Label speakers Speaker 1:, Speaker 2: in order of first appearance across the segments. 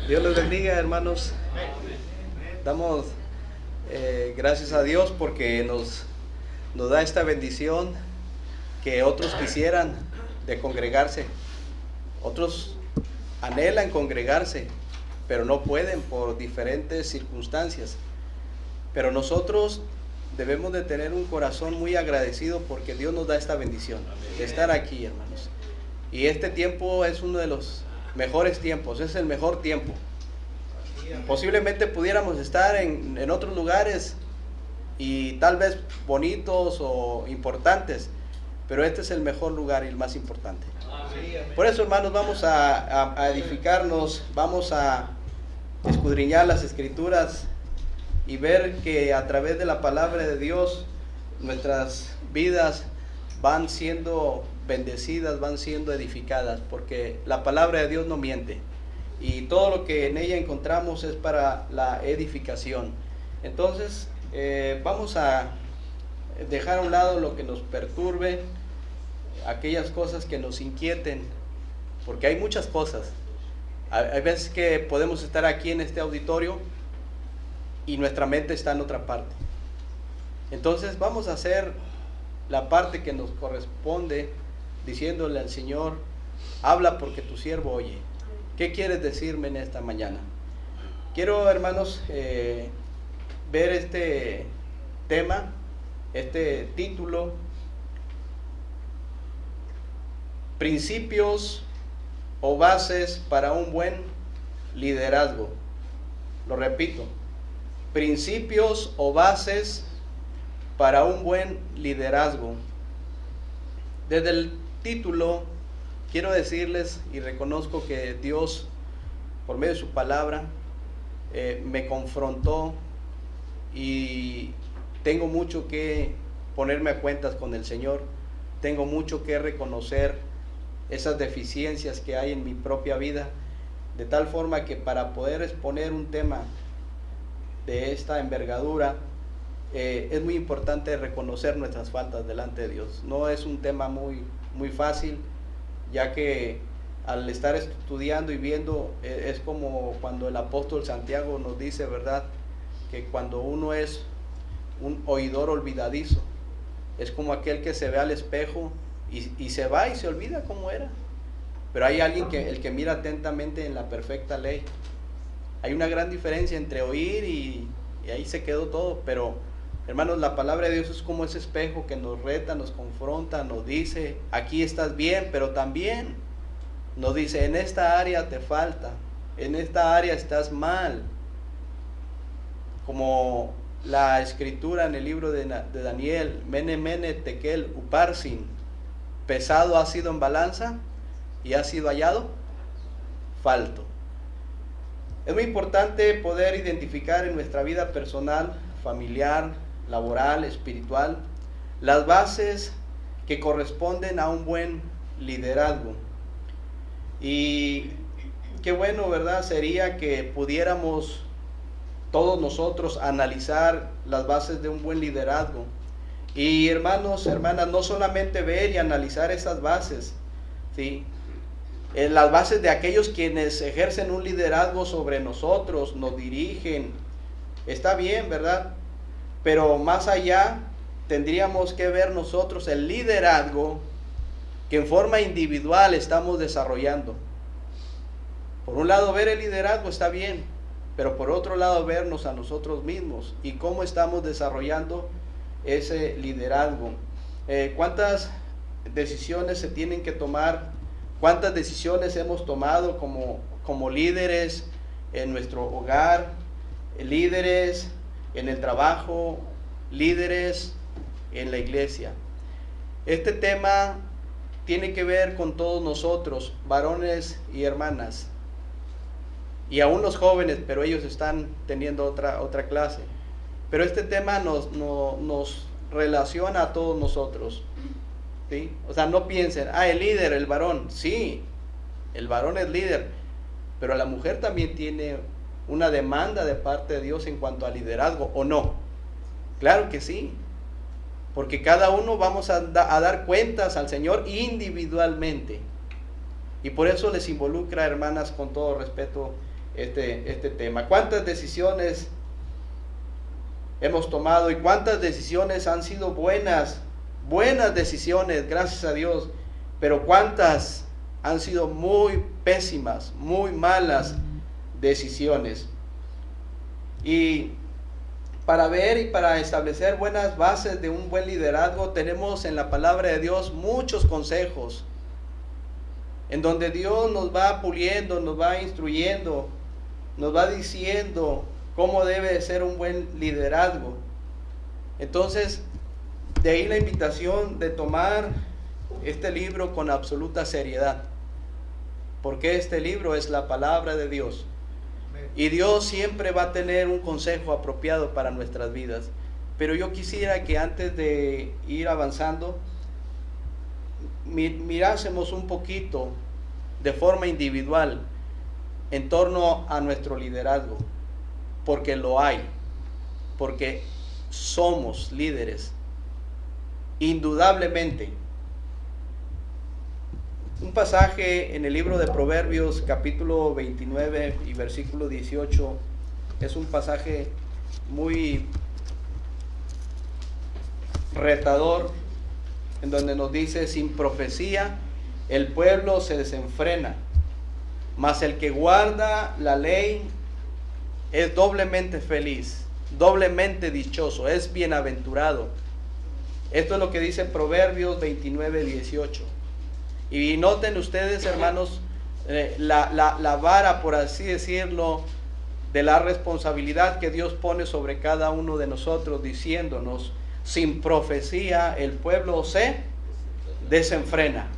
Speaker 1: Dios los bendiga, hermanos. Damos gracias a Dios porque nos da esta bendición que otros quisieran de congregarse. Otros anhelan congregarse, pero no pueden por diferentes circunstancias. Pero nosotros debemos de tener un corazón muy agradecido porque Dios nos da esta bendición de estar aquí, hermanos. Y este tiempo es uno de los mejores tiempos, es el mejor tiempo. Posiblemente pudiéramos estar en otros lugares y tal vez bonitos o importantes, pero este es el mejor lugar y el más importante. Por eso, hermanos, vamos a edificarnos, vamos a escudriñar las escrituras y ver que a través de la palabra de Dios nuestras vidas van siendo bendecidas, van siendo edificadas, porque la palabra de Dios no miente y todo lo que en ella encontramos es para la edificación. Entonces vamos a dejar a un lado lo que nos perturbe, aquellas cosas que nos inquieten, porque hay muchas cosas. Hay veces que podemos estar aquí en este auditorio y nuestra mente está en otra parte. Entonces vamos a hacer la parte que nos corresponde, diciéndole al Señor: habla porque tu siervo oye. ¿Qué quieres decirme en esta mañana? Quiero, hermanos, ver este tema, este título: principios o bases para un buen liderazgo. Lo repito: principios o bases para un buen liderazgo. Desde el título quiero decirles y reconozco que Dios, por medio de su palabra, me confrontó y tengo mucho que ponerme a cuentas con el Señor. Tengo mucho que reconocer esas deficiencias que hay en mi propia vida, de tal forma que para poder exponer un tema de esta envergadura, es muy importante reconocer nuestras faltas delante de Dios. No es un tema muy fácil, ya que al estar estudiando y viendo, es como cuando el apóstol Santiago nos dice, ¿verdad?, que cuando uno es un oidor olvidadizo, es como aquel que se ve al espejo y se va y se olvida cómo era. Pero hay alguien el que mira atentamente en la perfecta ley. Hay una gran diferencia entre oír y ahí se quedó todo. Pero, hermanos, la palabra de Dios es como ese espejo que nos reta, nos confronta, nos dice: aquí estás bien, pero también nos dice: en esta área te falta, en esta área estás mal. Como la escritura en el libro de Daniel: Mene, mene, tekel, uparsin. Pesado ha sido en balanza y ha sido hallado falto. Es muy importante poder identificar en nuestra vida personal, familiar, laboral, espiritual, las bases que corresponden a un buen liderazgo. Y qué bueno, ¿verdad?, sería que pudiéramos todos nosotros analizar las bases de un buen liderazgo. Y, hermanos, hermanas, no solamente ver y analizar esas bases, ¿sí?, las bases de aquellos quienes ejercen un liderazgo sobre nosotros, nos dirigen, está bien, ¿verdad? Pero más allá tendríamos que ver nosotros el liderazgo que en forma individual estamos desarrollando. Por un lado, ver el liderazgo está bien, pero por otro lado, vernos a nosotros mismos y cómo estamos desarrollando ese liderazgo. ¿Cuántas decisiones se tienen que tomar? ¿Cuántas decisiones hemos tomado como líderes en nuestro hogar, líderes en el trabajo, líderes en la iglesia? Este tema tiene que ver con todos nosotros, varones y hermanas, y aún los jóvenes, pero ellos están teniendo otra clase. Pero este tema nos relaciona a todos nosotros, ¿sí? O sea, no piensen: el líder, el varón. Sí, el varón es líder, pero la mujer también tiene una demanda de parte de Dios en cuanto a liderazgo, ¿o no? Claro que sí, porque cada uno vamos a dar cuentas al Señor individualmente. Y por eso les involucra, hermanas, con todo respeto, este tema. ¿Cuántas decisiones hemos tomado y cuántas decisiones han sido buenas decisiones, gracias a Dios, pero cuántas han sido muy pésimas, muy malas decisiones? Y para ver y para establecer buenas bases de un buen liderazgo, tenemos en la palabra de Dios muchos consejos, en donde Dios nos va puliendo, nos va instruyendo, nos va diciendo cómo debe ser un buen liderazgo. Entonces, de ahí la invitación de tomar este libro con absoluta seriedad, porque este libro es la palabra de Dios. Y Dios siempre va a tener un consejo apropiado para nuestras vidas. Pero yo quisiera que antes de ir avanzando, mirásemos un poquito de forma individual en torno a nuestro liderazgo, porque lo hay, porque somos líderes, indudablemente. Un pasaje en el libro de Proverbios, capítulo 29 y versículo 18, es un pasaje muy retador, en donde nos dice: sin profecía el pueblo se desenfrena, mas el que guarda la ley es doblemente feliz, doblemente dichoso, es bienaventurado. Esto es lo que dice Proverbios 29, 18. Y noten ustedes, hermanos, la vara, por así decirlo, de la responsabilidad que Dios pone sobre cada uno de nosotros, diciéndonos: sin profecía el pueblo se desenfrena.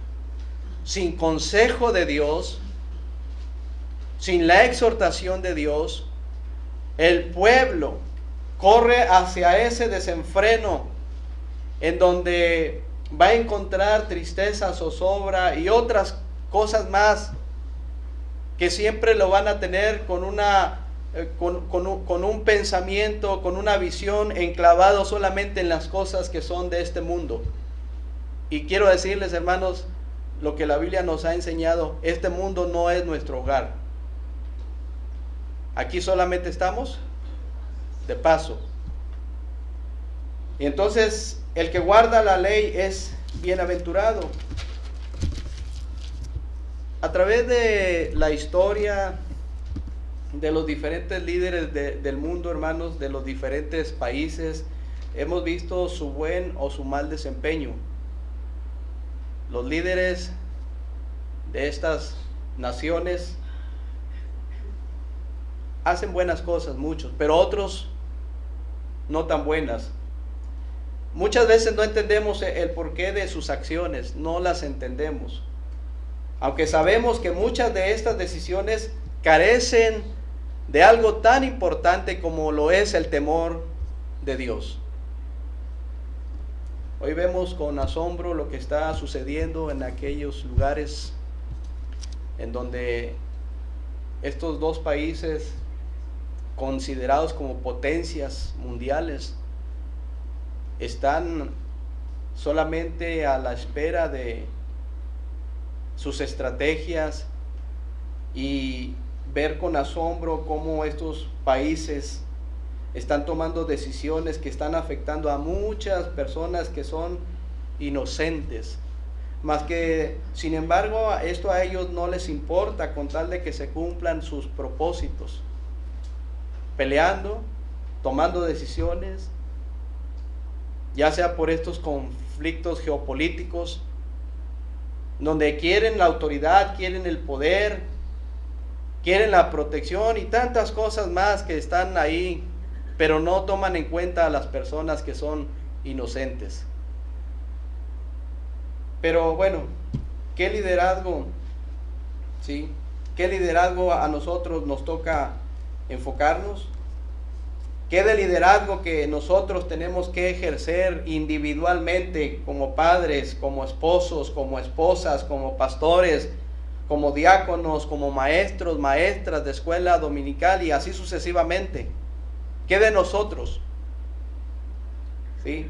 Speaker 1: Sin consejo de Dios, sin la exhortación de Dios, el pueblo corre hacia ese desenfreno, en donde va a encontrar tristeza, zozobra y otras cosas más que siempre lo van a tener con un pensamiento, con una visión enclavado solamente en las cosas que son de este mundo. Y quiero decirles, hermanos, lo que la Biblia nos ha enseñado: este mundo no es nuestro hogar. Aquí solamente estamos de paso. Y entonces, el que guarda la ley es bienaventurado. A través de la historia de los diferentes líderes del mundo, hermanos, de los diferentes países, hemos visto su buen o su mal desempeño. Los líderes de estas naciones hacen buenas cosas, muchos, pero otros no tan buenas. Muchas veces no entendemos el porqué de sus acciones, no las entendemos. Aunque sabemos que muchas de estas decisiones carecen de algo tan importante como lo es el temor de Dios. Hoy vemos con asombro lo que está sucediendo en aquellos lugares en donde estos dos países, considerados como potencias mundiales, están solamente a la espera de sus estrategias, y ver con asombro cómo estos países están tomando decisiones que están afectando a muchas personas que son inocentes, más que, sin embargo, esto a ellos no les importa, con tal de que se cumplan sus propósitos, peleando, tomando decisiones, ya sea por estos conflictos geopolíticos, donde quieren la autoridad, quieren el poder, quieren la protección y tantas cosas más que están ahí, pero no toman en cuenta a las personas que son inocentes. Pero bueno, ¿qué liderazgo? ¿Sí? ¿Qué liderazgo a nosotros nos toca enfocarnos? ¿Qué de liderazgo que nosotros tenemos que ejercer individualmente, como padres, como esposos, como esposas, como pastores, como diáconos, como maestros, maestras de escuela dominical y así sucesivamente? ¿Qué de nosotros? ¿Sí?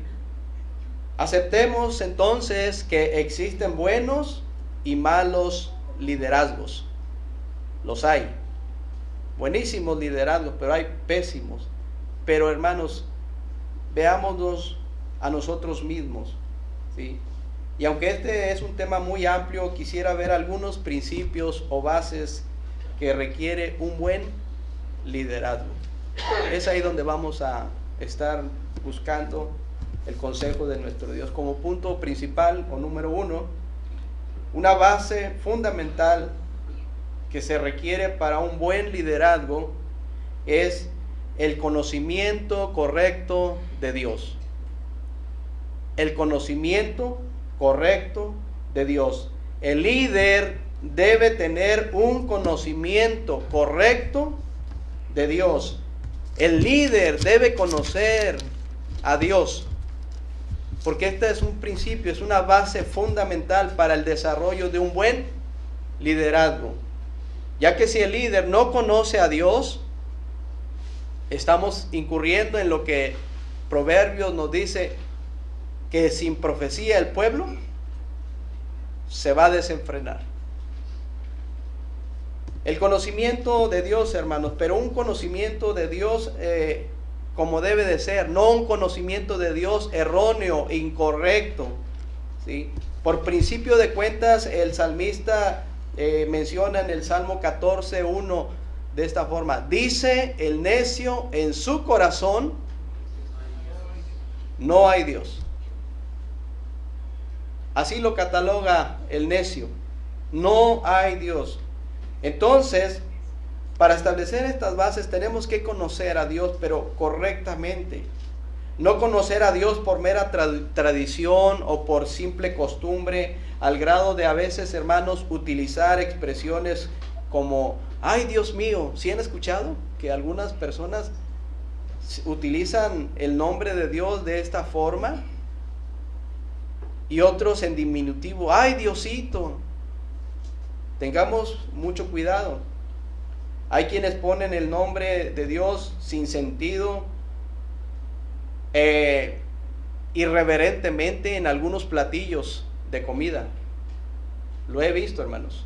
Speaker 1: Aceptemos entonces que existen buenos y malos liderazgos. Los hay. buenísimos liderazgos, pero hay pésimos. Pero hermanos, veámonos a nosotros mismos, ¿sí? Y aunque este es un tema muy amplio, quisiera ver algunos principios o bases que requiere un buen liderazgo. Es ahí donde vamos a estar buscando el consejo de nuestro Dios. Como punto principal o número 1, una base fundamental que se requiere para un buen liderazgo es el conocimiento correcto de Dios. El conocimiento correcto de Dios. El líder debe tener un conocimiento correcto de Dios. El líder debe conocer a Dios, porque este es un principio, es una base fundamental para el desarrollo de un buen liderazgo. Ya que si el líder no conoce a Dios, estamos incurriendo en lo que Proverbios nos dice, que sin profecía el pueblo se va a desenfrenar. El conocimiento de Dios, hermanos, pero un conocimiento de Dios como debe de ser, no un conocimiento de Dios erróneo, incorrecto, ¿sí? Por principio de cuentas, el salmista menciona en el Salmo 14:1 de esta forma: dice el necio en su corazón, no hay Dios. Así lo cataloga el necio, no hay Dios. Entonces, para establecer estas bases tenemos que conocer a Dios, pero correctamente. No conocer a Dios por mera tradición o por simple costumbre, al grado de a veces, hermanos, utilizar expresiones como, ay Dios mío. ¿Sí han escuchado que algunas personas utilizan el nombre de Dios de esta forma? Y otros en diminutivo, ay Diosito. Tengamos mucho cuidado. Hay quienes ponen el nombre de Dios sin sentido, irreverentemente en algunos platillos de comida. Lo he visto, hermanos.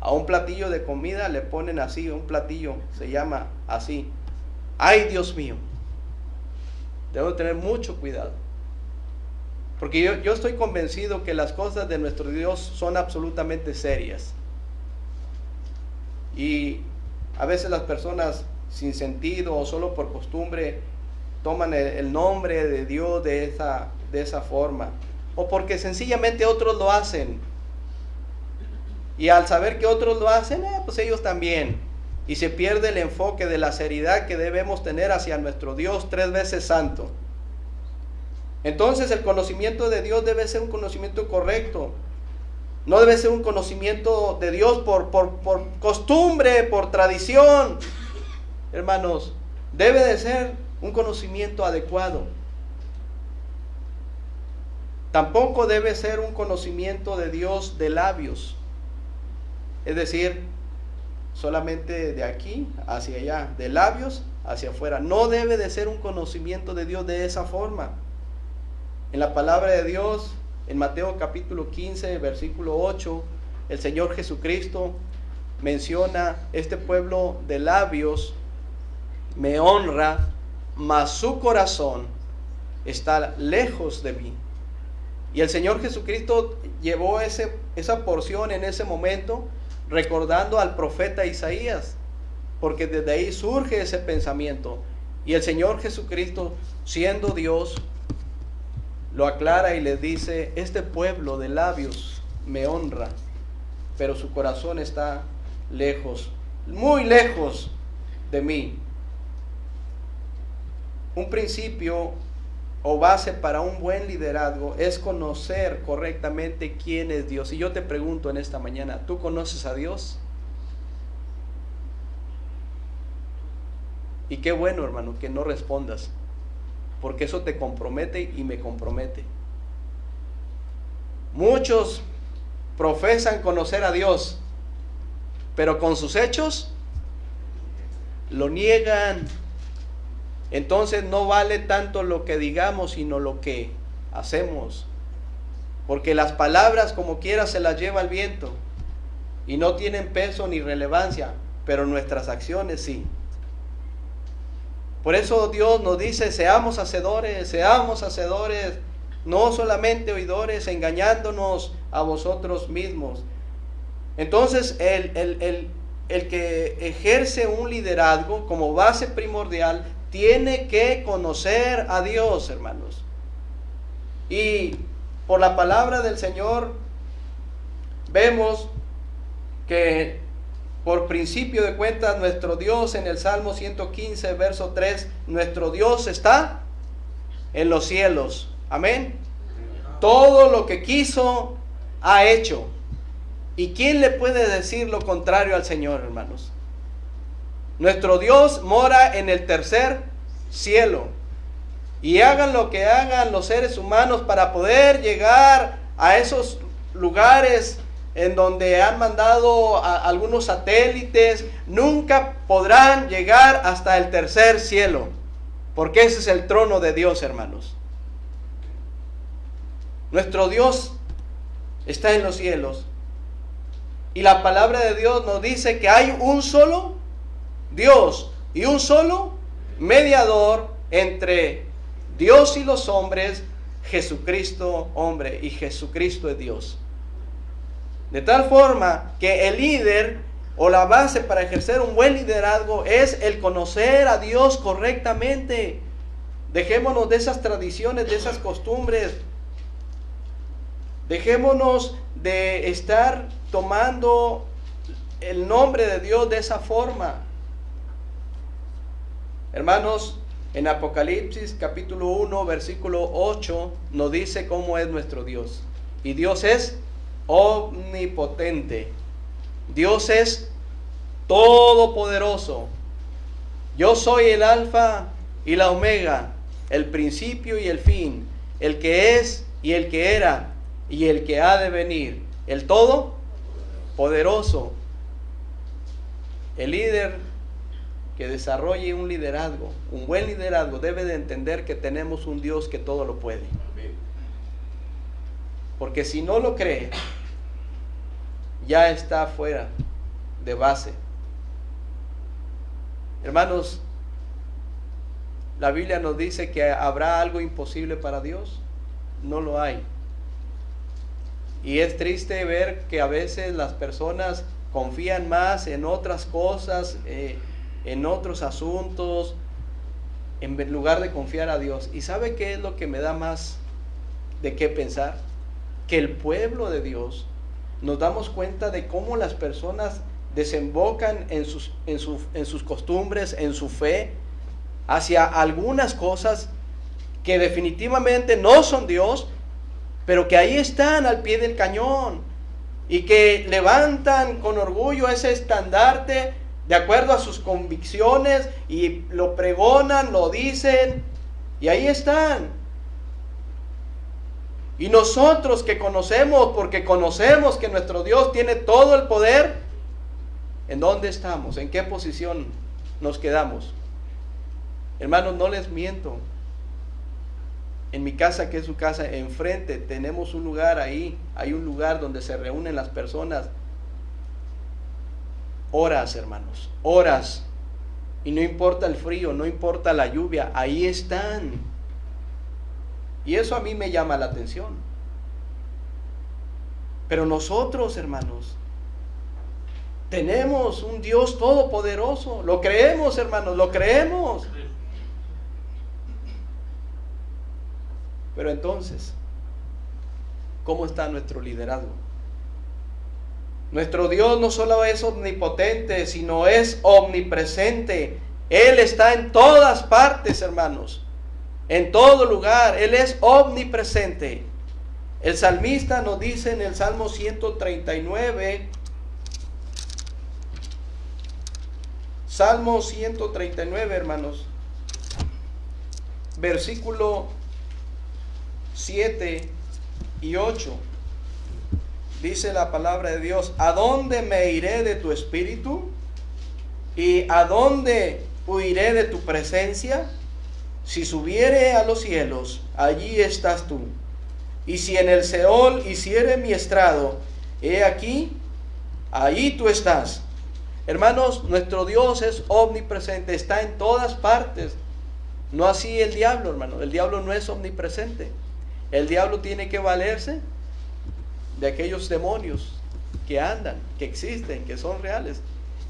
Speaker 1: A un platillo de comida le ponen así, un platillo se llama así, ay Dios mío. Debo tener mucho cuidado, porque yo estoy convencido que las cosas de nuestro Dios son absolutamente serias. Y a veces las personas sin sentido o solo por costumbre toman el nombre de Dios de esa forma. O porque sencillamente otros lo hacen. Y al saber que otros lo hacen, pues ellos también. Y se pierde el enfoque de la seriedad que debemos tener hacia nuestro Dios 3 veces santo. Entonces el conocimiento de Dios debe ser un conocimiento correcto. No debe ser un conocimiento de Dios por costumbre, por tradición. Hermanos, debe de ser un conocimiento adecuado. Tampoco debe ser un conocimiento de Dios de labios. Es decir, solamente de aquí hacia allá, de labios hacia afuera. No debe de ser un conocimiento de Dios de esa forma. En la palabra de Dios, en Mateo capítulo 15, versículo 8, el Señor Jesucristo menciona: este pueblo de labios me honra, mas su corazón está lejos de mí. Y el Señor Jesucristo llevó esa porción en ese momento, recordando al profeta Isaías, porque desde ahí surge ese pensamiento. Y el Señor Jesucristo, siendo Dios, lo aclara y le dice: este pueblo de labios me honra, pero su corazón está lejos, muy lejos de mí. Un principio o base para un buen liderazgo es conocer correctamente quién es Dios. Y yo te pregunto en esta mañana, ¿tú conoces a Dios? Y qué bueno, hermano, que no respondas, porque eso te compromete y me compromete. Muchos profesan conocer a Dios, pero con sus hechos lo niegan. Entonces no vale tanto lo que digamos, sino lo que hacemos. Porque las palabras como quiera se las lleva el viento y no tienen peso ni relevancia, pero nuestras acciones sí. Por eso Dios nos dice, seamos hacedores, no solamente oidores, engañándonos a vosotros mismos. Entonces, el que ejerce un liderazgo como base primordial, tiene que conocer a Dios, hermanos. Y por la palabra del Señor, vemos que por principio de cuentas, nuestro Dios en el Salmo 115, verso 3, nuestro Dios está en los cielos. Amén. Todo lo que quiso, ha hecho. ¿Y quién le puede decir lo contrario al Señor, hermanos? Nuestro Dios mora en el tercer cielo. Y hagan lo que hagan los seres humanos para poder llegar a esos lugares en donde han mandado a algunos satélites, nunca podrán llegar hasta el tercer cielo, porque ese es el trono de Dios, hermanos. Nuestro Dios está en los cielos, y la palabra de Dios nos dice que hay un solo Dios y un solo mediador entre Dios y los hombres, Jesucristo hombre, y Jesucristo es Dios. De tal forma que el líder o la base para ejercer un buen liderazgo es el conocer a Dios correctamente. Dejémonos de esas tradiciones, de esas costumbres. Dejémonos de estar tomando el nombre de Dios de esa forma. Hermanos, en Apocalipsis capítulo 1, versículo 8, nos dice cómo es nuestro Dios. Y Dios es omnipotente. Dios es todopoderoso. Yo soy el alfa y la omega, el principio y el fin, el que es y el que era y el que ha de venir, el todopoderoso. El líder que desarrolle un liderazgo, un buen liderazgo, debe de entender que tenemos un Dios que todo lo puede. Porque si no lo cree, ya está fuera de base. Hermanos, la Biblia nos dice que habrá algo imposible para Dios. No lo hay. Y es triste ver que a veces las personas confían más en otras cosas, en otros asuntos, en lugar de confiar a Dios. ¿Y sabe qué es lo que me da más de qué pensar? Que el pueblo de Dios, nos damos cuenta de cómo las personas desembocan en sus costumbres, en su fe, hacia algunas cosas que definitivamente no son Dios, pero que ahí están al pie del cañón, y que levantan con orgullo ese estandarte de acuerdo a sus convicciones, y lo pregonan, lo dicen, y ahí están. Y nosotros que conocemos, porque conocemos que nuestro Dios tiene todo el poder, ¿en dónde estamos? ¿En qué posición nos quedamos? Hermanos, no les miento. En mi casa, que es su casa, enfrente tenemos un lugar ahí. Hay un lugar donde se reúnen las personas. Horas, hermanos, horas. Y no importa el frío, no importa la lluvia, ahí están. Y eso a mí me llama la atención. Pero nosotros, hermanos, tenemos un Dios todopoderoso. Lo creemos, hermanos, lo creemos. Pero entonces, ¿cómo está nuestro liderazgo? Nuestro Dios no solo es omnipotente, sino es omnipresente. Él está en todas partes, hermanos. En todo lugar, Él es omnipresente. El salmista nos dice en el Salmo 139, Salmo 139, hermanos, versículo 7 y 8, dice la palabra de Dios: ¿a dónde me iré de tu espíritu? ¿Y a dónde huiré de tu presencia? Si subiere a los cielos, allí estás tú. Y si en el Seol hiciere mi estrado, he aquí, allí tú estás. Hermanos, nuestro Dios es omnipresente, está en todas partes. No así el diablo, hermano. El diablo no es omnipresente. El diablo tiene que valerse de aquellos demonios que andan, que existen, que son reales.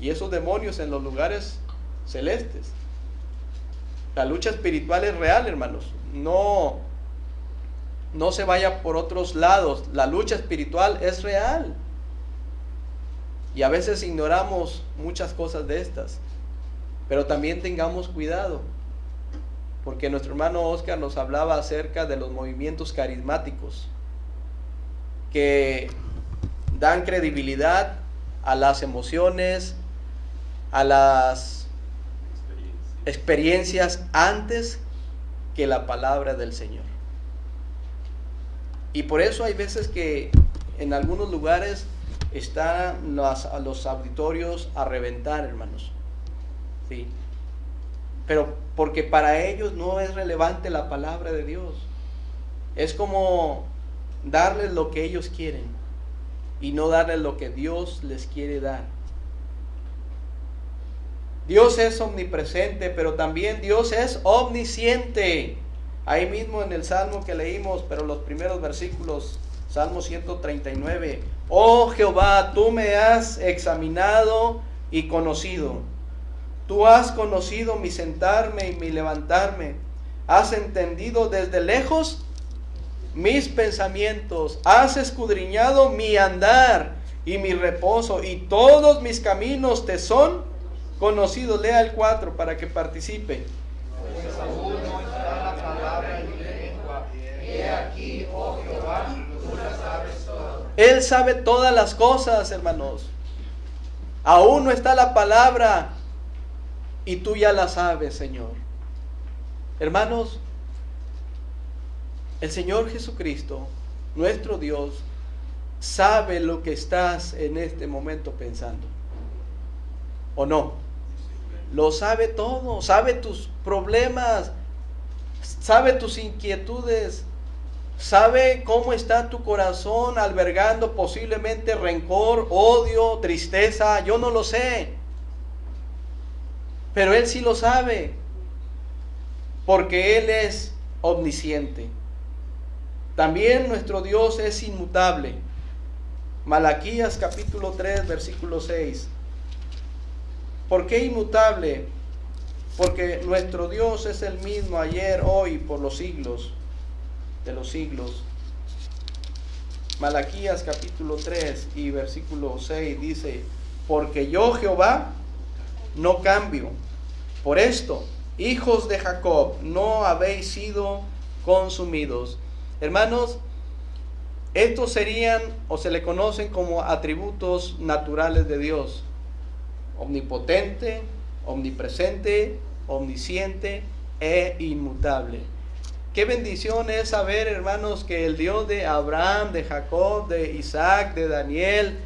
Speaker 1: Y esos demonios en los lugares celestes. La lucha espiritual es real, hermanos. No se vaya por otros lados. La lucha espiritual es real. Y a veces ignoramos muchas cosas de estas. Pero también tengamos cuidado. Porque nuestro hermano Oscar nos hablaba acerca de los movimientos carismáticos que dan credibilidad a las emociones, a las experiencias antes que la palabra del Señor. Y por eso hay veces que en algunos lugares están los auditorios a reventar, hermanos. Sí. Pero porque para ellos no es relevante la palabra de Dios. Es como darles lo que ellos quieren y no darles lo que Dios les quiere dar. Dios es omnipresente, pero también Dios es omnisciente. Ahí mismo en el Salmo que leímos, pero los primeros versículos, Salmo 139. Oh Jehová, tú me has examinado y conocido. Tú has conocido mi sentarme y mi levantarme. Has entendido desde lejos mis pensamientos. Has escudriñado mi andar y mi reposo. Y todos mis caminos te son conocidos. Lea el 4 para que participe.
Speaker 2: Pues aún no está la palabra en mi lengua. He aquí, oh Jehová, tú la sabes todo.
Speaker 1: Él sabe todas las cosas, hermanos. Aún no está la palabra y tú ya la sabes, Señor. Hermanos, el Señor Jesucristo, nuestro Dios, sabe lo que estás en este momento pensando. ¿O no? Lo sabe todo, sabe tus problemas, sabe tus inquietudes, sabe cómo está tu corazón albergando posiblemente rencor, odio, tristeza. Yo no lo sé, pero Él sí lo sabe, porque Él es omnisciente. También nuestro Dios es inmutable. Malaquías capítulo 3, versículo 6. ¿Por qué inmutable? Porque nuestro Dios es el mismo ayer, hoy, por los siglos de los siglos. Malaquías capítulo 3 y versículo 6 dice: porque yo, Jehová, no cambio. Por esto, hijos de Jacob, no habéis sido consumidos. Hermanos, estos serían o se le conocen como atributos naturales de Dios: omnipotente, omnipresente, omnisciente e inmutable. Qué bendición es saber, hermanos, que el Dios de Abraham, de Jacob, de Isaac, de Daniel,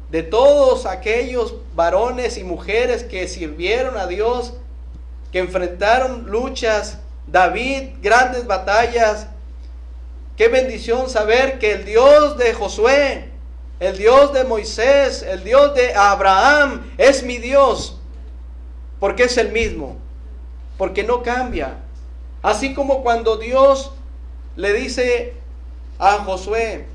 Speaker 1: de todos aquellos varones y mujeres que sirvieron a Dios, que enfrentaron luchas, David, grandes batallas. Qué bendición saber que el Dios de Josué, el Dios de Moisés, el Dios de Abraham es mi Dios, porque es el mismo, porque no cambia. Así como cuando Dios le dice a Josué: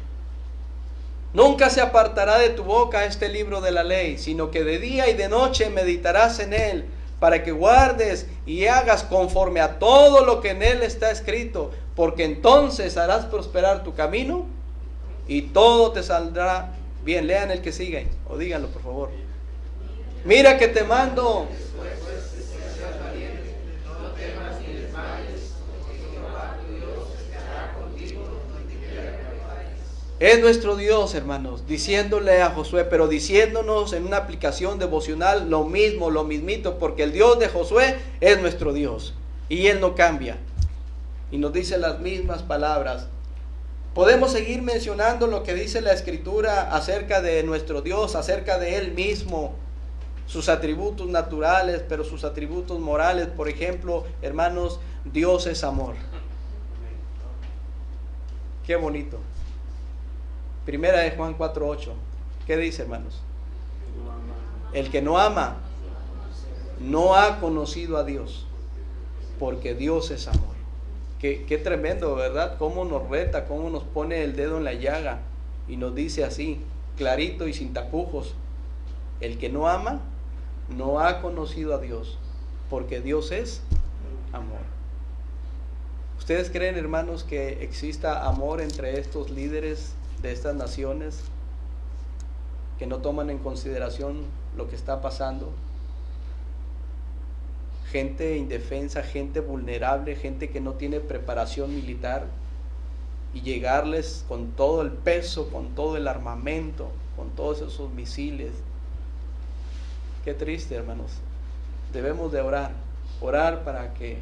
Speaker 1: nunca se apartará de tu boca este libro de la ley, sino que de día y de noche meditarás en él, para que guardes y hagas conforme a todo lo que en él está escrito, porque entonces harás prosperar tu camino y todo te saldrá bien. Lean el que sigue, o díganlo por favor. Mira que te mando. Es nuestro Dios, hermanos, diciéndole a Josué, pero diciéndonos en una aplicación devocional lo mismo, lo mismito, porque el Dios de Josué es nuestro Dios y Él no cambia. Y nos dice las mismas palabras. Podemos seguir mencionando lo que dice la Escritura acerca de nuestro Dios, acerca de Él mismo, sus atributos naturales, pero sus atributos morales. Por ejemplo, hermanos, Dios es amor. Qué bonito. Primera de Juan 4:8. ¿Qué dice, hermanos? El que no ama no ha conocido a Dios, porque Dios es amor. Qué tremendo, ¿verdad? Cómo nos reta, cómo nos pone el dedo en la llaga y nos dice así, clarito y sin tapujos: el que no ama no ha conocido a Dios, porque Dios es amor. ¿Ustedes creen, hermanos, que exista amor entre estos líderes de estas naciones que no toman en consideración lo que está pasando? Gente indefensa, gente vulnerable, gente que no tiene preparación militar, y llegarles con todo el peso, con todo el armamento, con todos esos misiles. Qué triste, hermanos. Debemos de orar para que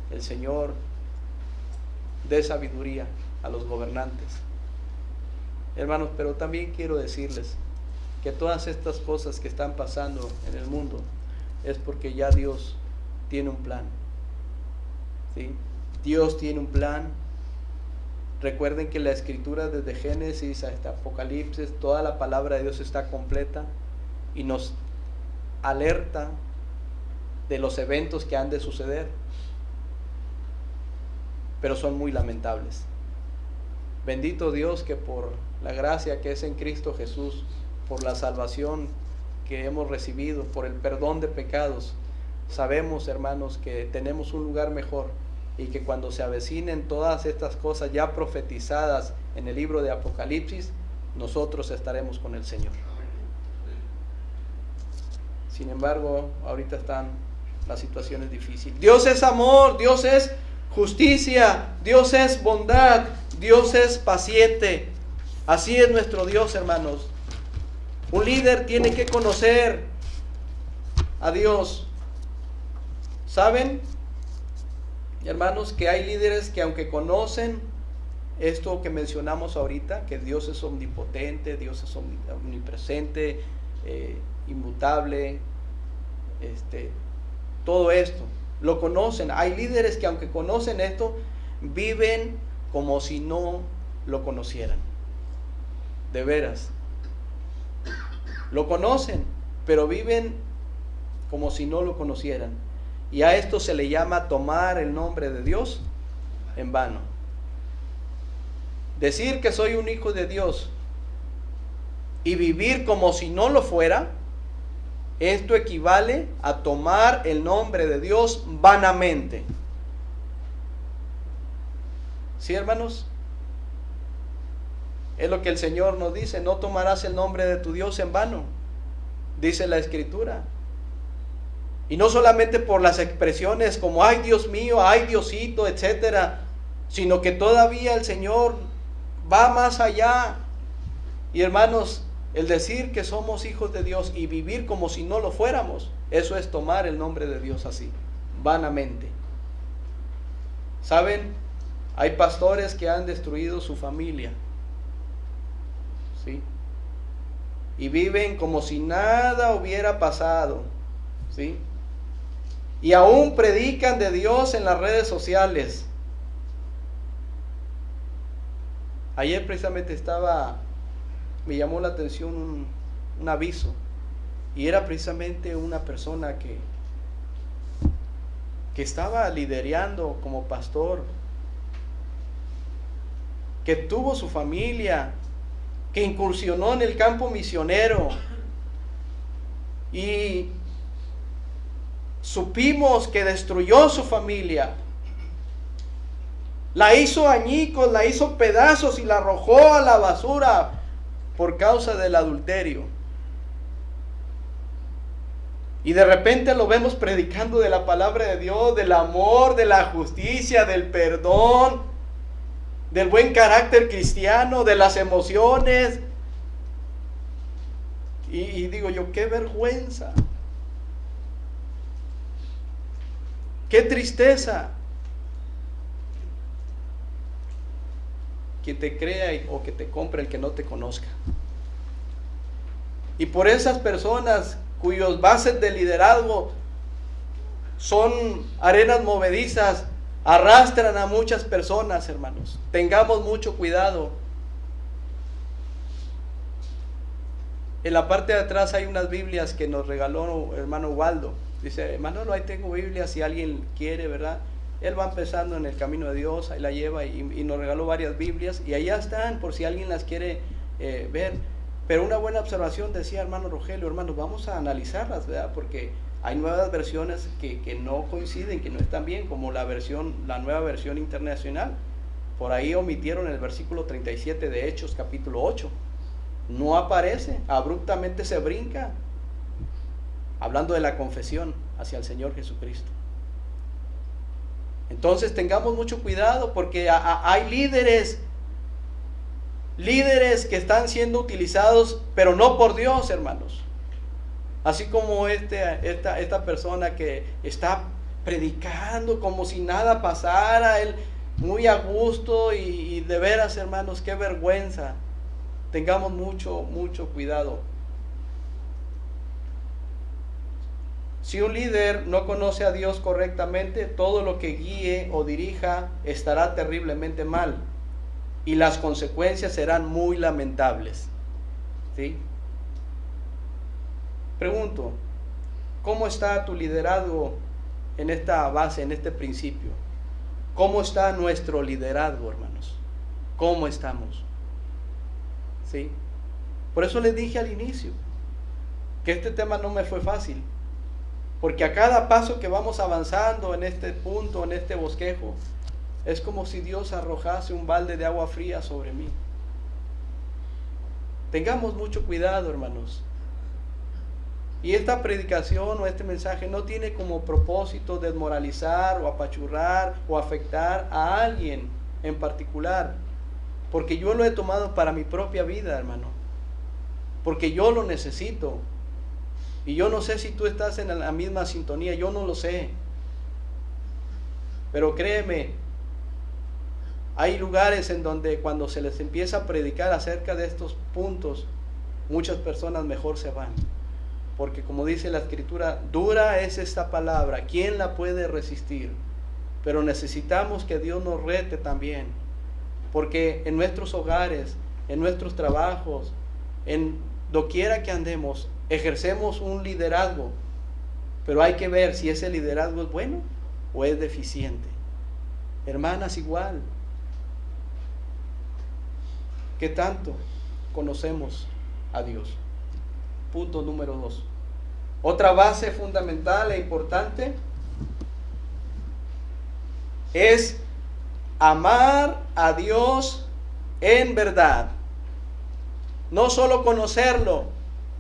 Speaker 1: el Señor dé sabiduría a los gobernantes, hermanos. Pero también quiero decirles que todas estas cosas que están pasando en el mundo es porque ya Dios tiene un plan, ¿sí? Dios tiene un plan. Recuerden que la escritura, desde Génesis hasta Apocalipsis, toda la palabra de Dios está completa y nos alerta de los eventos que han de suceder, pero son muy lamentables. Bendito Dios que por la gracia que es en Cristo Jesús, por la salvación que hemos recibido, por el perdón de pecados, sabemos, hermanos, que tenemos un lugar mejor, y que cuando se avecinen todas estas cosas ya profetizadas en el libro de Apocalipsis, nosotros estaremos con el Señor. Sin embargo, ahorita están las situaciones difíciles. Dios es amor, Dios es justicia, Dios es bondad, Dios es paciente. Así es nuestro Dios, hermanos. Un líder tiene que conocer a Dios. ¿Saben, hermanos, que hay líderes que aunque conocen esto que mencionamos ahorita, que Dios es omnipotente, Dios es omnipresente, inmutable, todo esto, lo conocen? Hay líderes que aunque conocen esto, viven como si no lo conocieran. De veras. Lo conocen, pero viven como si no lo conocieran. Y a esto se le llama tomar el nombre de Dios en vano. Decir que soy un hijo de Dios y vivir como si no lo fuera, esto equivale a tomar el nombre de Dios vanamente. ¿Sí, hermanos? Es lo que el Señor nos dice: no tomarás el nombre de tu Dios en vano, dice la Escritura. Y no solamente por las expresiones como ay Dios mío, ay Diosito, etcétera, sino que todavía el Señor va más allá. Y hermanos, el decir que somos hijos de Dios y vivir como si no lo fuéramos, eso es tomar el nombre de Dios así, vanamente. ¿Saben? Hay pastores que han destruido su familia, ¿sí? Y viven como si nada hubiera pasado, ¿sí? Y aún predican de Dios en las redes sociales. Ayer precisamente me llamó la atención un aviso, y era precisamente una persona que estaba liderando como pastor, que tuvo su familia, que incursionó en el campo misionero, y supimos que destruyó su familia, la hizo añicos, la hizo pedazos y la arrojó a la basura por causa del adulterio. Y de repente lo vemos predicando de la palabra de Dios, del amor, de la justicia, del perdón, del buen carácter cristiano, de las emociones. Y digo yo, qué vergüenza, qué tristeza. Que te crea o que te compre el que no te conozca. Y por esas personas cuyos bases de liderazgo son arenas movedizas, arrastran a muchas personas, hermanos. Tengamos mucho cuidado. En la parte de atrás hay unas Biblias que nos regaló hermano Waldo. Dice, Manolo, ahí tengo Biblias si alguien quiere, ¿verdad? Él va empezando en el camino de Dios, ahí la lleva y nos regaló varias Biblias y allá están por si alguien las quiere ver. Pero una buena observación decía hermano Rogelio, hermanos, vamos a analizarlas, ¿verdad? Porque hay nuevas versiones que no coinciden, que no están bien, como la nueva versión internacional. Por ahí omitieron el versículo 37 de Hechos capítulo 8. No aparece, abruptamente se brinca, hablando de la confesión hacia el Señor Jesucristo. Entonces tengamos mucho cuidado porque hay líderes que están siendo utilizados, pero no por Dios, hermanos. Así como esta persona que está predicando como si nada pasara, él muy a gusto y de veras, hermanos, qué vergüenza. Tengamos mucho cuidado. Si un líder no conoce a Dios correctamente, todo lo que guíe o dirija estará terriblemente mal y las consecuencias serán muy lamentables. ¿Sí? Pregunto, ¿cómo está tu liderazgo en esta base, en este principio? ¿Cómo está nuestro liderazgo, hermanos? ¿Cómo estamos? ¿Sí? Por eso les dije al inicio que este tema no me fue fácil, porque a cada paso que vamos avanzando en este punto, en este bosquejo, es como si Dios arrojase un balde de agua fría sobre mí. Tengamos mucho cuidado, hermanos. Y esta predicación o este mensaje no tiene como propósito desmoralizar o apachurrar o afectar a alguien en particular, porque yo lo he tomado para mi propia vida, hermano, porque yo lo necesito. Y yo no sé si tú estás en la misma sintonía, yo no lo sé. Pero créeme, hay lugares en donde cuando se les empieza a predicar acerca de estos puntos, muchas personas mejor se van. Porque como dice la Escritura, dura es esta palabra, ¿quién la puede resistir? Pero necesitamos que Dios nos rete también. Porque en nuestros hogares, en nuestros trabajos, en doquiera que andemos, ejercemos un liderazgo, pero hay que ver si ese liderazgo es bueno o es deficiente. Hermanas, igual. ¿Qué tanto conocemos a Dios? Punto número 2. Otra base fundamental e importante es amar a Dios en verdad. No solo conocerlo,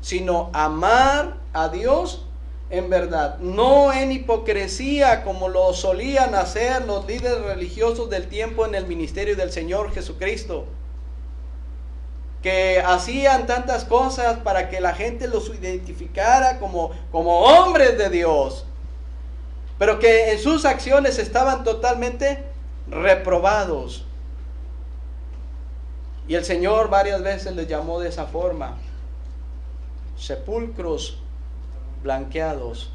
Speaker 1: sino amar a Dios en verdad, no en hipocresía como lo solían hacer los líderes religiosos del tiempo en el ministerio del Señor Jesucristo, que hacían tantas cosas para que la gente los identificara como hombres de Dios, pero que en sus acciones estaban totalmente reprobados. Y el Señor varias veces les llamó de esa forma: sepulcros blanqueados,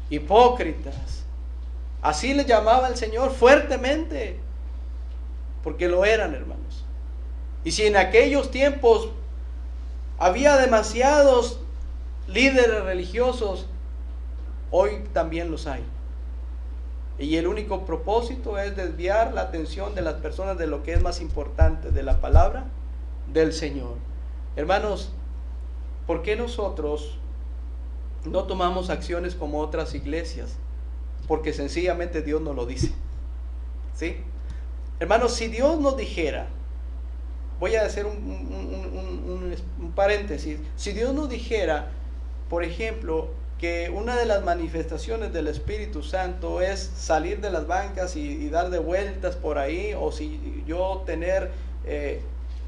Speaker 1: hipócritas. Así les llamaba el Señor fuertemente, porque lo eran, hermanos. Y si en aquellos tiempos había demasiados líderes religiosos, hoy también los hay. Y el único propósito es desviar la atención de las personas de lo que es más importante, de la palabra del Señor. Hermanos, ¿por qué nosotros no tomamos acciones como otras iglesias? Porque sencillamente Dios nos lo dice. ¿Sí? Hermanos, si Dios nos dijera, voy a hacer un paréntesis, si Dios nos dijera, por ejemplo, que una de las manifestaciones del Espíritu Santo es salir de las bancas y dar de vueltas por ahí, o si yo tener,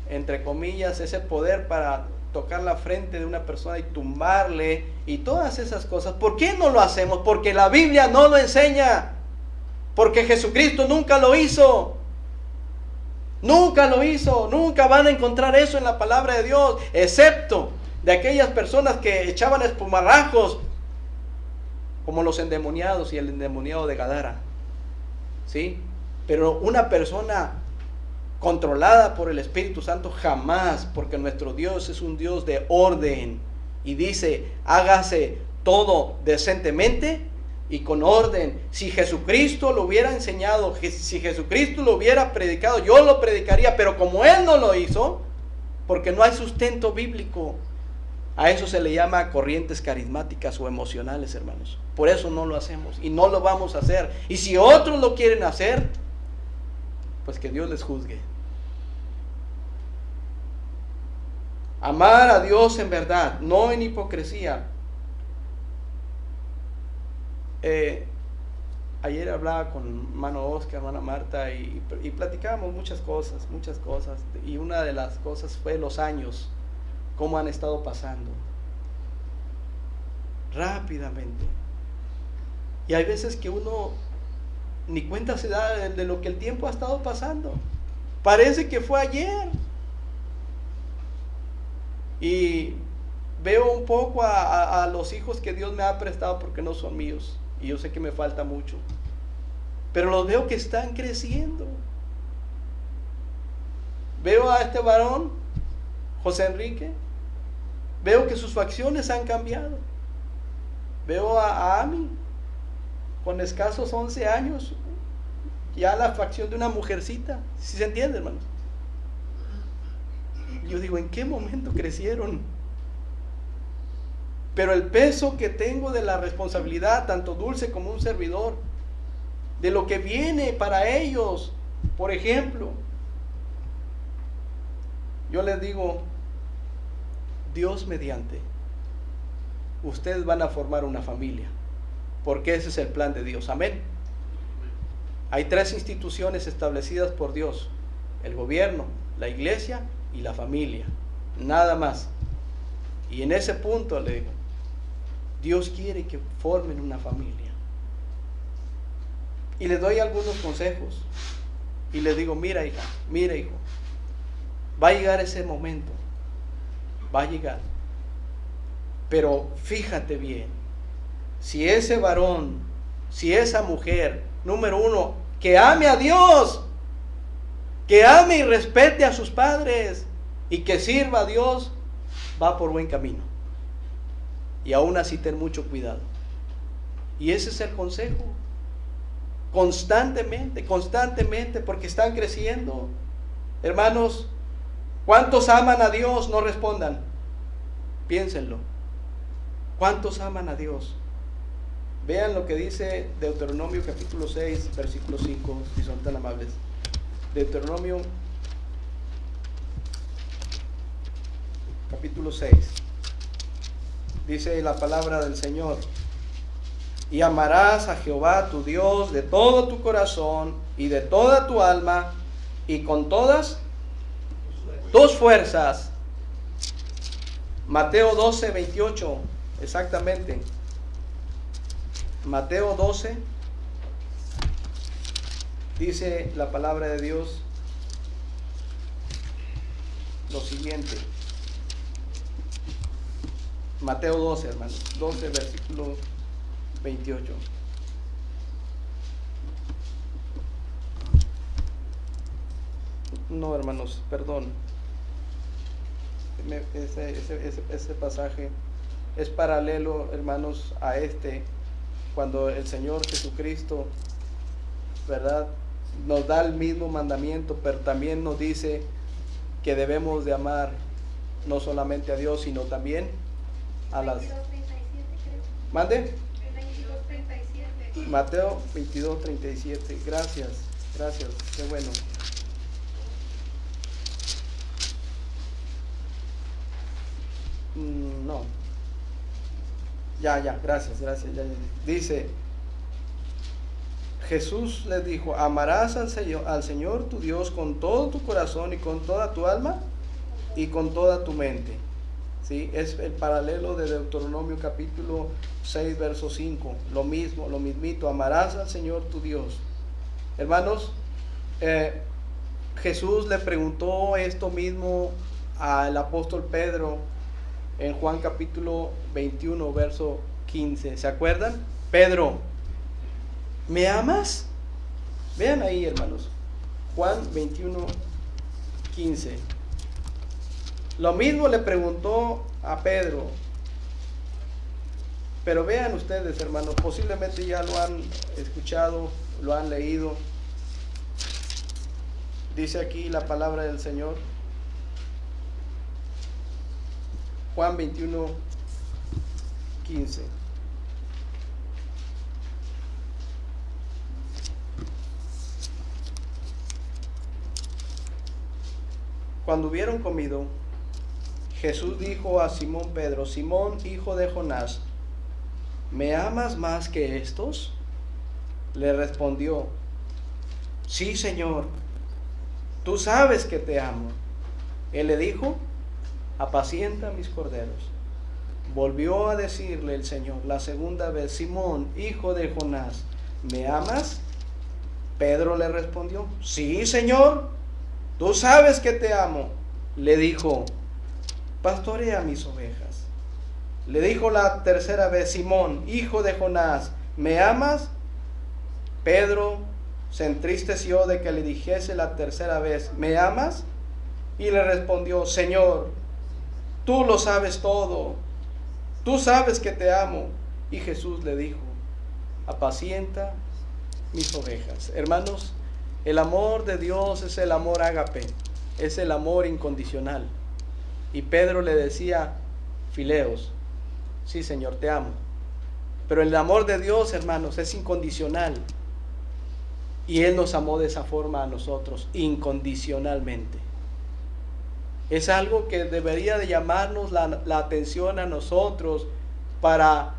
Speaker 1: entre comillas, ese poder para tocar la frente de una persona y tumbarle y todas esas cosas, ¿por qué no lo hacemos? Porque la Biblia no lo enseña, porque Jesucristo nunca lo hizo. Nunca lo hizo, nunca van a encontrar eso en la palabra de Dios, excepto de aquellas personas que echaban espumarajos, como los endemoniados y el endemoniado de Gadara. ¿Sí? Pero una persona controlada por el Espíritu Santo jamás, porque nuestro Dios es un Dios de orden, y dice, hágase todo decentemente y con orden. Si Jesucristo lo hubiera enseñado, si Jesucristo lo hubiera predicado, yo lo predicaría, pero como Él no lo hizo, porque no hay sustento bíblico, a eso se le llama corrientes carismáticas o emocionales, hermanos. Por eso no lo hacemos y no lo vamos a hacer. Y si otros lo quieren hacer, pues que Dios les juzgue. Amar a Dios en verdad, no en hipocresía. Ayer hablaba con hermano Oscar, hermana Marta, y platicábamos muchas cosas. Y una de las cosas fue los años, cómo han estado pasando rápidamente. Y hay veces que uno ni cuenta se da de lo que el tiempo ha estado pasando. Parece que fue ayer. Y veo un poco a los hijos que Dios me ha prestado, porque no son míos, y yo sé que me falta mucho, pero los veo que están creciendo. Veo a este varón, José Enrique, veo que sus facciones han cambiado. Veo a Ami, con escasos 11 años, ya la facción de una mujercita. ¿Sí se entiende, hermanos? Yo digo, ¿en qué momento crecieron? Pero el peso que tengo de la responsabilidad, tanto Dulce como un servidor, de lo que viene para ellos, por ejemplo, yo les digo, Dios mediante, ustedes van a formar una familia, porque ese es el plan de Dios. Amén. Hay 3 instituciones establecidas por Dios: el gobierno, la iglesia y la familia, nada más. Y en ese punto le digo, Dios quiere que formen una familia. Y les doy algunos consejos y les digo, mira hija, mira hijo, va a llegar ese momento, va a llegar, pero fíjate bien, si ese varón, si esa mujer, número 1, que ame a Dios, que ame y respete a sus padres y que sirva a Dios, va por buen camino. Y aún así ten mucho cuidado. Y ese es el consejo. Constantemente, porque están creciendo. Hermanos, ¿cuántos aman a Dios? No respondan. Piénsenlo. ¿Cuántos aman a Dios? Vean lo que dice Deuteronomio capítulo 6, versículo 5, si son tan amables. Deuteronomio capítulo 6. Dice la palabra del Señor: y amarás a Jehová tu Dios de todo tu corazón y de toda tu alma y con todas tus fuerzas. Mateo 12, 28, exactamente. Mateo 12, dice la palabra de Dios lo siguiente. Mateo 12, hermanos, 12, versículo 28. No, hermanos, perdón. Ese pasaje es paralelo, hermanos, a cuando el Señor Jesucristo, ¿verdad?, nos da el mismo mandamiento, pero también nos dice que debemos de amar no solamente a Dios, sino también a las...
Speaker 3: 22:37, creo.
Speaker 1: ¿Mande?
Speaker 3: El 22:37.
Speaker 1: Mateo 22:37. Gracias, qué bueno. No. Ya, gracias. Ya. Dice, Jesús les dijo, amarás al Señor tu Dios con todo tu corazón y con toda tu alma y con toda tu mente. ¿Sí? Es el paralelo de Deuteronomio capítulo 6, verso 5. Lo mismito, amarás al Señor tu Dios. Hermanos, Jesús le preguntó esto mismo al apóstol Pedro en Juan capítulo 21, verso 15. ¿Se acuerdan? Pedro, ¿me amas? Vean ahí, hermanos, Juan 21, 15. Lo mismo le preguntó a Pedro. Pero vean ustedes, hermanos, posiblemente ya lo han escuchado, lo han leído. Dice aquí la palabra del Señor. Juan 21, 15. Cuando hubieron comido, Jesús dijo a Simón Pedro: Simón, hijo de Jonás, ¿me amas más que estos? Le respondió: sí, Señor, tú sabes que te amo. Él le dijo: apacienta mis corderos. Volvió a decirle el Señor la segunda vez: Simón, hijo de Jonás, ¿me amas? Pedro le respondió: sí, Señor, tú sabes que te amo. Le dijo: pastorea mis ovejas. Le dijo la tercera vez: Simón, hijo de Jonás, ¿me amas? Pedro se entristeció de que le dijese la tercera vez: ¿me amas? Y le respondió: Señor, tú lo sabes todo, tú sabes que te amo. Y Jesús le dijo: apacienta mis ovejas. Hermanos, el amor de Dios es el amor ágape, es el amor incondicional. Y Pedro le decía: Fileos, sí, Señor, te amo. Pero el amor de Dios, hermanos, es incondicional. Y Él nos amó de esa forma a nosotros, incondicionalmente. Es algo que debería de llamarnos la atención a nosotros para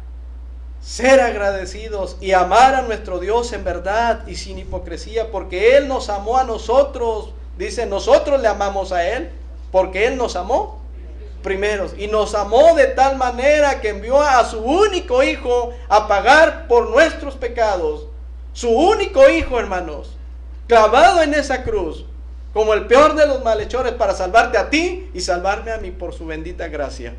Speaker 1: ser agradecidos y amar a nuestro Dios en verdad y sin hipocresía, porque Él nos amó a nosotros. Dice, nosotros le amamos a Él, porque Él nos amó primeros. Y nos amó de tal manera que envió a su único Hijo a pagar por nuestros pecados. Su único Hijo, hermanos, clavado en esa cruz, como el peor de los malhechores, para salvarte a ti y salvarme a mí por su bendita gracia.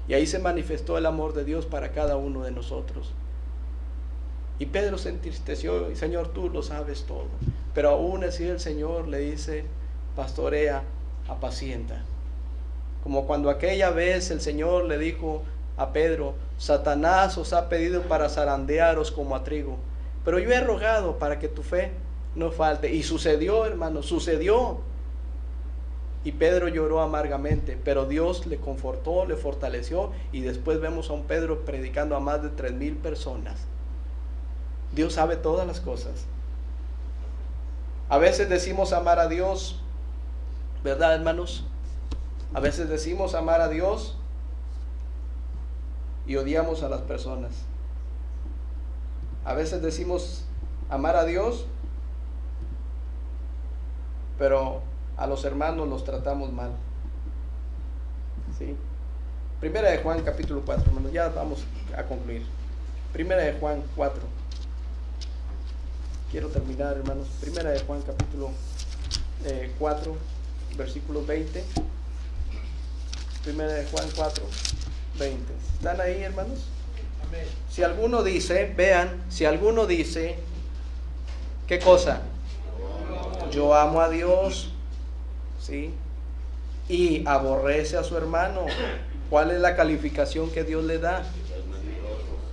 Speaker 1: Y ahí se manifestó el amor de Dios para cada uno de nosotros. Y Pedro se entristeció: y Señor, tú lo sabes todo. Pero aún así el Señor le dice: pastorea, apacienta. Como cuando aquella vez el Señor le dijo a Pedro: Satanás os ha pedido para zarandearos como a trigo, pero yo he rogado para que tu fe no falte. Y sucedió, hermano, sucedió. Y Pedro lloró amargamente, pero Dios le confortó, le fortaleció, y después vemos a un Pedro predicando a más de 3,000 personas. Dios sabe todas las cosas. A veces decimos amar a Dios, ¿verdad, hermanos? A veces decimos amar a Dios y odiamos a las personas. A veces decimos amar a Dios, pero a los hermanos los tratamos mal. ¿Sí? Primera de Juan capítulo 4, hermanos, ya vamos a concluir. Primera de Juan 4. Quiero terminar, hermanos. Primera de Juan capítulo 4, versículo 20. Primera de Juan 4, 20. ¿Están ahí, hermanos?
Speaker 2: Amén.
Speaker 1: Si alguno dice, vean, si alguno dice, ¿qué cosa? Yo amo a Dios, ¿sí? Y aborrece a su hermano, ¿cuál es la calificación que Dios le da?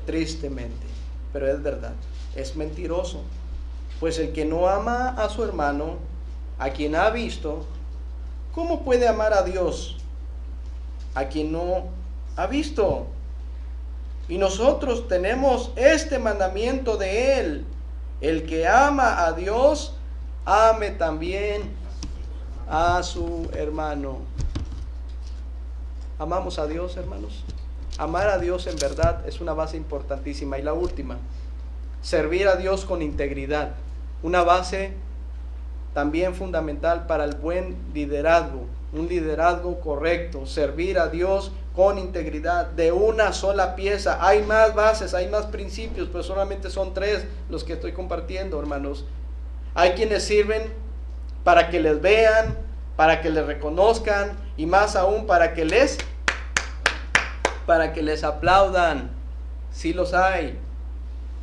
Speaker 1: Tristemente, pero es verdad, es mentiroso. Pues el que no ama a su hermano, a quien ha visto, ¿cómo puede amar a Dios a quien no ha visto? Y nosotros tenemos este mandamiento de Él: el que ama a Dios, ame también a su hermano. ¿Amamos a Dios, hermanos? Amar a Dios en verdad es una base importantísima. Y la última, servir a Dios con integridad, una base también fundamental para el buen liderazgo, un liderazgo correcto, servir a Dios con integridad, de una sola pieza. Hay más bases, hay más principios, pero solamente son 3 los que estoy compartiendo, hermanos. Hay quienes sirven para que les vean, para que les reconozcan, y más aún para que les aplaudan. Sí los hay.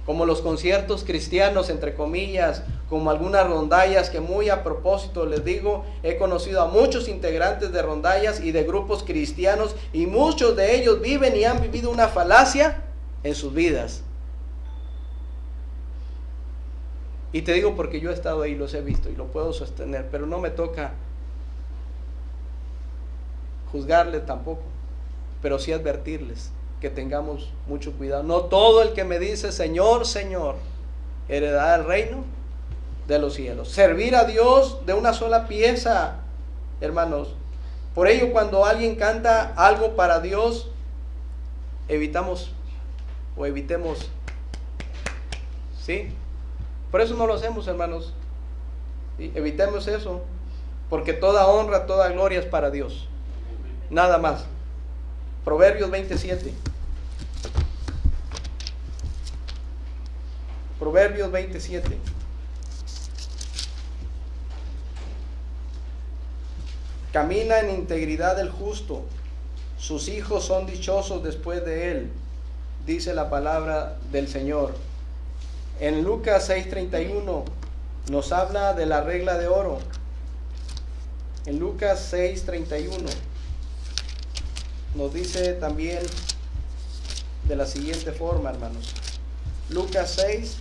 Speaker 1: como los conciertos cristianos, entre comillas, como algunas rondallas que muy a propósito les digo, he conocido a muchos integrantes de rondallas y de grupos cristianos y muchos de ellos viven y han vivido una falacia en sus vidas. Y te digo porque yo he estado ahí, los he visto y lo puedo sostener, pero no me toca juzgarles tampoco, pero sí advertirles que tengamos mucho cuidado. No todo el que me dice Señor, Señor, heredará el reino de los cielos. Servir a Dios de una sola pieza, hermanos. Por ello, cuando alguien canta algo para Dios, evitemos, ¿sí? Por eso no lo hacemos, hermanos. ¿Sí? Evitemos eso, porque toda honra, toda gloria es para Dios. Nada más. Proverbios 27. Proverbios 27. Camina en integridad el justo, sus hijos son dichosos después de él, dice la palabra del Señor. En Lucas 6:31 nos habla de la regla de oro. En Lucas 6:31 nos dice también de la siguiente forma, hermanos. Lucas 6: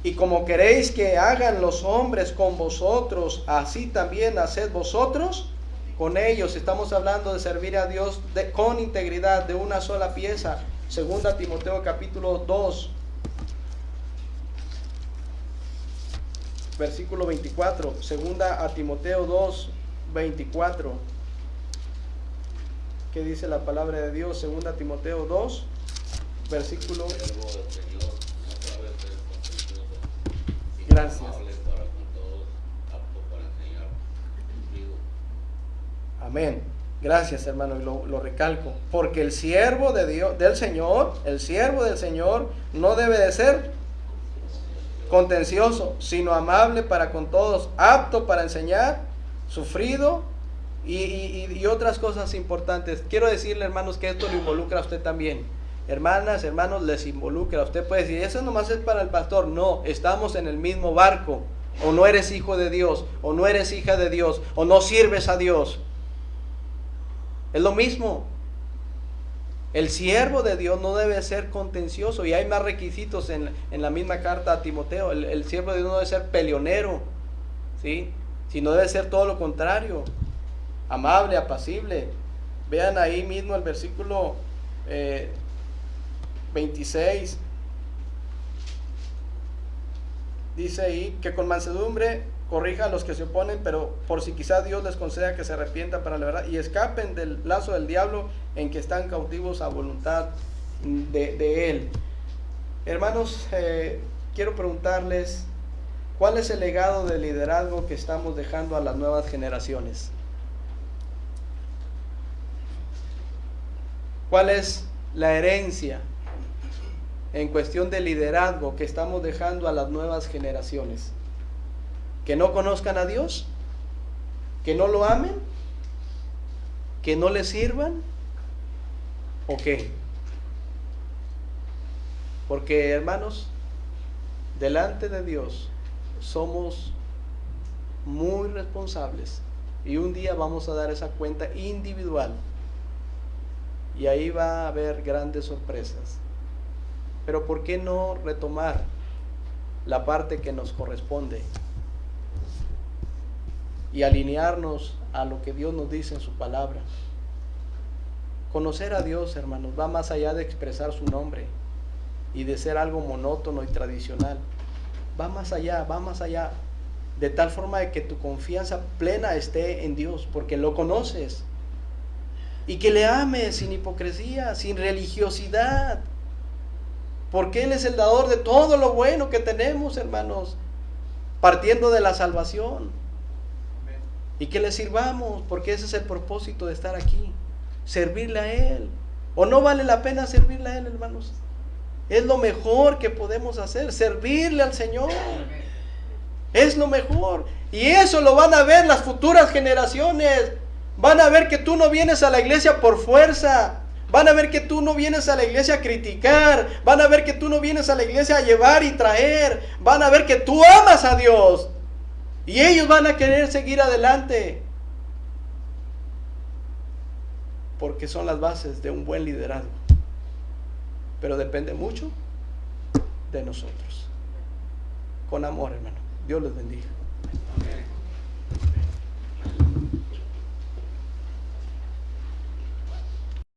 Speaker 1: y como queréis que hagan los hombres con vosotros, así también haced vosotros con ellos. Estamos hablando de servir a Dios con integridad, de una sola pieza. Segunda Timoteo capítulo 2, versículo 24. Segunda a Timoteo 2, 24. ¿Qué dice la palabra de Dios? Segunda Timoteo 2, versículo. Gracias. Amén. Gracias, hermano, y lo recalco. Porque el siervo de Dios, del Señor, el siervo del Señor, no debe de ser contencioso, sino amable para con todos, apto para enseñar, sufrido y otras cosas importantes. Quiero decirle, hermanos, que esto lo involucra a usted también. Hermanas, hermanos, les involucra. Usted puede decir, eso nomás es para el pastor. No, estamos en el mismo barco. O no eres hijo de Dios, o no eres hija de Dios, o no sirves a Dios. Es lo mismo. El siervo de Dios no debe ser contencioso, y hay más requisitos en la misma carta a Timoteo. El siervo de Dios no debe ser peleonero, ¿sí? Sino debe ser todo lo contrario, amable, apacible. Vean ahí mismo el versículo 26. Dice ahí que con mansedumbre corrija a los que se oponen, pero por si quizás Dios les conceda que se arrepientan para la verdad y escapen del lazo del diablo en que están cautivos a voluntad de él. Hermanos, quiero preguntarles, ¿cuál es el legado de liderazgo que estamos dejando a las nuevas generaciones? ¿Cuál es la herencia en cuestión de liderazgo que estamos dejando a las nuevas generaciones? ¿Que no conozcan a Dios? ¿Que no lo amen? ¿Que no le sirvan? ¿O qué? Porque, hermanos, delante de Dios somos muy responsables y un día vamos a dar esa cuenta individual y ahí va a haber grandes sorpresas. Pero ¿por qué no retomar la parte que nos corresponde y alinearnos a lo que Dios nos dice en su palabra? Conocer a Dios, hermanos, va más allá de expresar su nombre y de ser algo monótono y tradicional. Va más allá, de tal forma de que tu confianza plena esté en Dios, porque lo conoces, y que le ames sin hipocresía, sin religiosidad, porque Él es el dador de todo lo bueno que tenemos, hermanos, partiendo de la salvación. Y que le sirvamos, porque ese es el propósito de estar aquí, servirle a Él. ¿O no vale la pena servirle a Él, hermanos? Es lo mejor que podemos hacer, servirle al Señor. Es lo mejor. Y eso lo van a ver las futuras generaciones. Van a ver que tú no vienes a la iglesia por fuerza. Van a ver que tú no vienes a la iglesia a criticar. Van a ver que tú no vienes a la iglesia a llevar y traer. Van a ver que tú amas a Dios. Y ellos van a querer seguir adelante. Porque son las bases de un buen liderazgo. Pero depende mucho de nosotros. Con amor, hermano. Dios les bendiga.